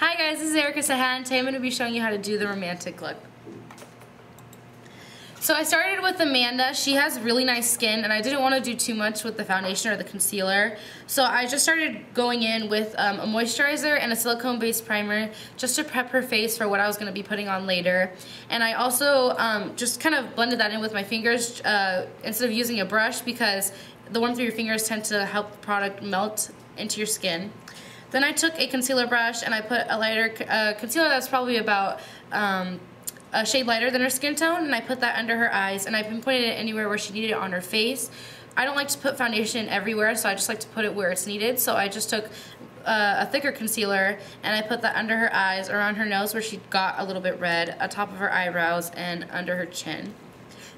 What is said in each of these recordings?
Hi guys, this is Erika Ceja, and today I'm going to be showing you how to do the romantic look. So I started with Amanda. She has really nice skin, and I didn't want to do too much with the foundation or the concealer. So I just started going in with a moisturizer and a silicone-based primer just to prep her face for what I was going to be putting on later. And I also just kind of blended that in with my fingers instead of using a brush, because the warmth of your fingers tend to help the product melt into your skin. Then I took a concealer brush and I put a lighter concealer that's probably about a shade lighter than her skin tone, and I put that under her eyes, and I've been putting it anywhere where she needed it on her face. I don't like to put foundation everywhere, so I just like to put it where it's needed. So I just took a thicker concealer and I put that under her eyes, around her nose where she got a little bit red, atop of her eyebrows, and under her chin.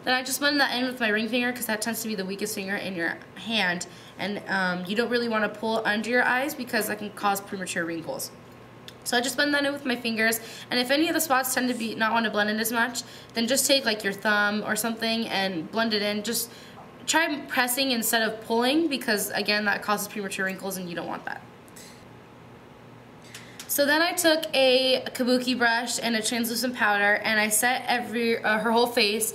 Then I just blend that in with my ring finger, because that tends to be the weakest finger in your hand, and you don't really want to pull under your eyes because that can cause premature wrinkles. So I just blend that in with my fingers, and if any of the spots tend to be not want to blend in as much, then just take like your thumb or something and blend it in. Just try pressing instead of pulling, because again, that causes premature wrinkles and you don't want that. So then I took a kabuki brush and a translucent powder, and I set her whole face.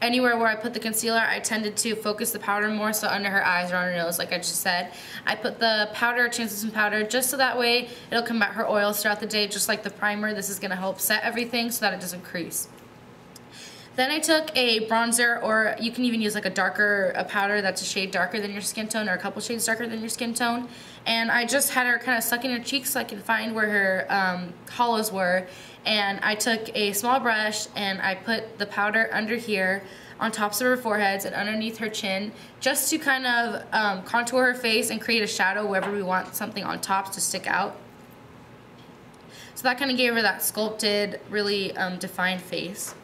Anywhere where I put the concealer, I tended to focus the powder more, so under her eyes or on her nose, like I just said. I put the powder, translucent powder, just so that way it'll combat her oils throughout the day, just like the primer. This is going to help set everything so that it doesn't crease. Then I took a bronzer, or you can even use like a powder that's a shade darker than your skin tone, or a couple shades darker than your skin tone. And I just had her kind of suck in her cheeks so I could find where her hollows were. And I took a small brush and I put the powder under here, on tops of her foreheads and underneath her chin, just to kind of contour her face and create a shadow wherever we want something on top to stick out. So that kind of gave her that sculpted, really defined face.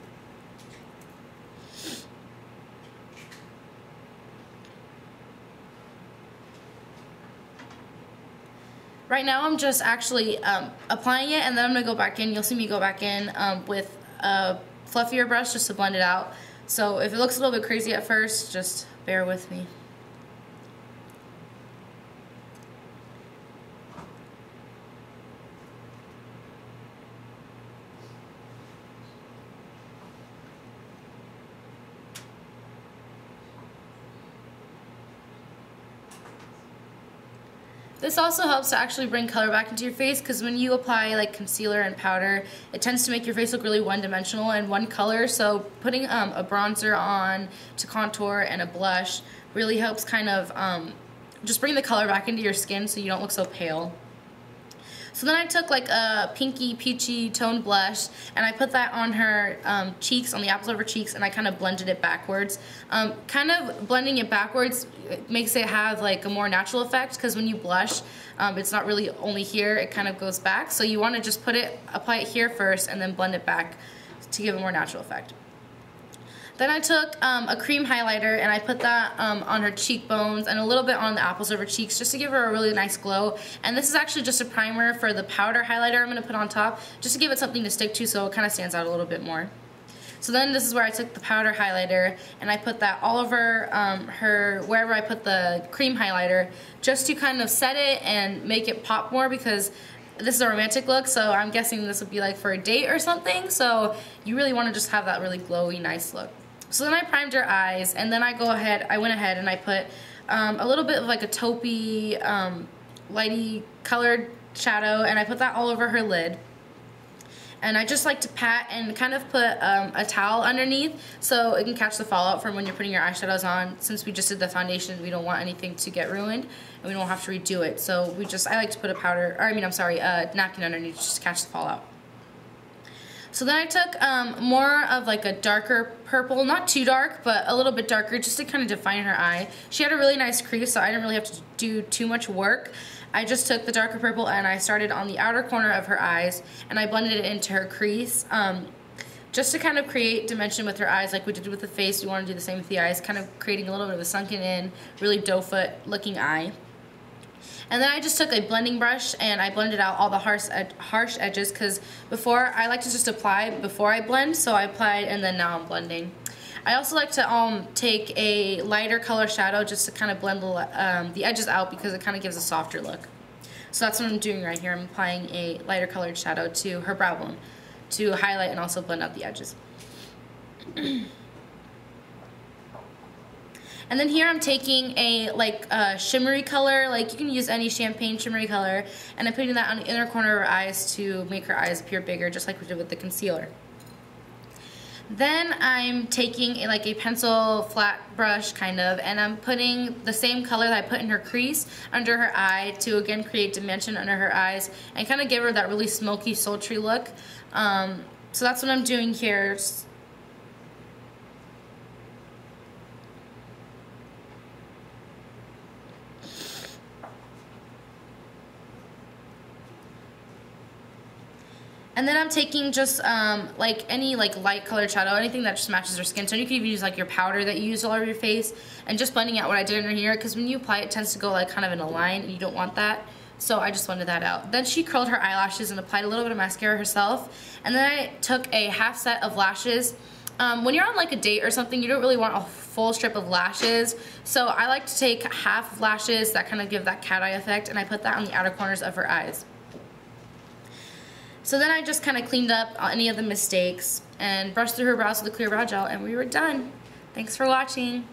Right now I'm just actually applying it, and then I'm going to go back in. You'll see me go back in with a fluffier brush just to blend it out. So if it looks a little bit crazy at first, just bear with me. This also helps to actually bring color back into your face, because when you apply like concealer and powder, it tends to make your face look really one-dimensional and one color. So putting a bronzer on to contour and a blush really helps kind of just bring the color back into your skin so you don't look so pale. So then I took like a pinky peachy toned blush, and I put that on her cheeks, on the apples of her cheeks, and I kind of blended it backwards. Kind of blending it backwards makes it have like a more natural effect, because when you blush, it's not really only here, it kind of goes back. So you want to just apply it here first and then blend it back to give a more natural effect. Then I took a cream highlighter and I put that on her cheekbones and a little bit on the apples of her cheeks, just to give her a really nice glow. And this is actually just a primer for the powder highlighter I'm going to put on top, just to give it something to stick to so it kind of stands out a little bit more. So then this is where I took the powder highlighter and I put that all over wherever I put the cream highlighter, just to kind of set it and make it pop more, because this is a romantic look, so I'm guessing this would be like for a date or something. So you really want to just have that really glowy, nice look. So then I primed her eyes, and then I went ahead and I put a little bit of like a taupey, lighty colored shadow, and I put that all over her lid. And I just like to pat and kind of put a towel underneath so it can catch the fallout from when you're putting your eyeshadows on. Since we just did the foundation, we don't want anything to get ruined, and we don't have to redo it. So I like to put a napkin underneath just to catch the fallout. So then I took more of like a darker purple, not too dark, but a little bit darker, just to kind of define her eye. She had a really nice crease, so I didn't really have to do too much work. I just took the darker purple and I started on the outer corner of her eyes, and I blended it into her crease, just to kind of create dimension with her eyes like we did with the face. We want to do the same with the eyes, kind of creating a little bit of a sunken in, really doe foot looking eye. And then I just took a blending brush and I blended out all the harsh edges, because before I like to just apply before I blend, so I applied and then now I'm blending. I also like to take a lighter color shadow just to kind of blend the edges out, because it kind of gives a softer look. So that's what I'm doing right here. I'm applying a lighter colored shadow to her brow bone to highlight and also blend out the edges. And then here I'm taking a shimmery color, like you can use any champagne shimmery color, and I'm putting that on the inner corner of her eyes to make her eyes appear bigger, just like we did with the concealer. Then I'm taking a pencil flat brush kind of, and I'm putting the same color that I put in her crease under her eye to again create dimension under her eyes and kind of give her that really smoky, sultry look. So that's what I'm doing here. And then I'm taking just any light colored shadow, anything that just matches her skin tone. You can even use your powder that you use all over your face and just blending out what I did in her hair, because when you apply it, it tends to go kind of in a line and you don't want that. So I just blended that out. Then she curled her eyelashes and applied a little bit of mascara herself. And then I took a half set of lashes. When you're on a date or something, you don't really want a full strip of lashes. So I like to take half of lashes that kind of give that cat eye effect, and I put that on the outer corners of her eyes. So then I just kind of cleaned up any of the mistakes and brushed through her brows with a clear brow gel, and we were done. Thanks for watching.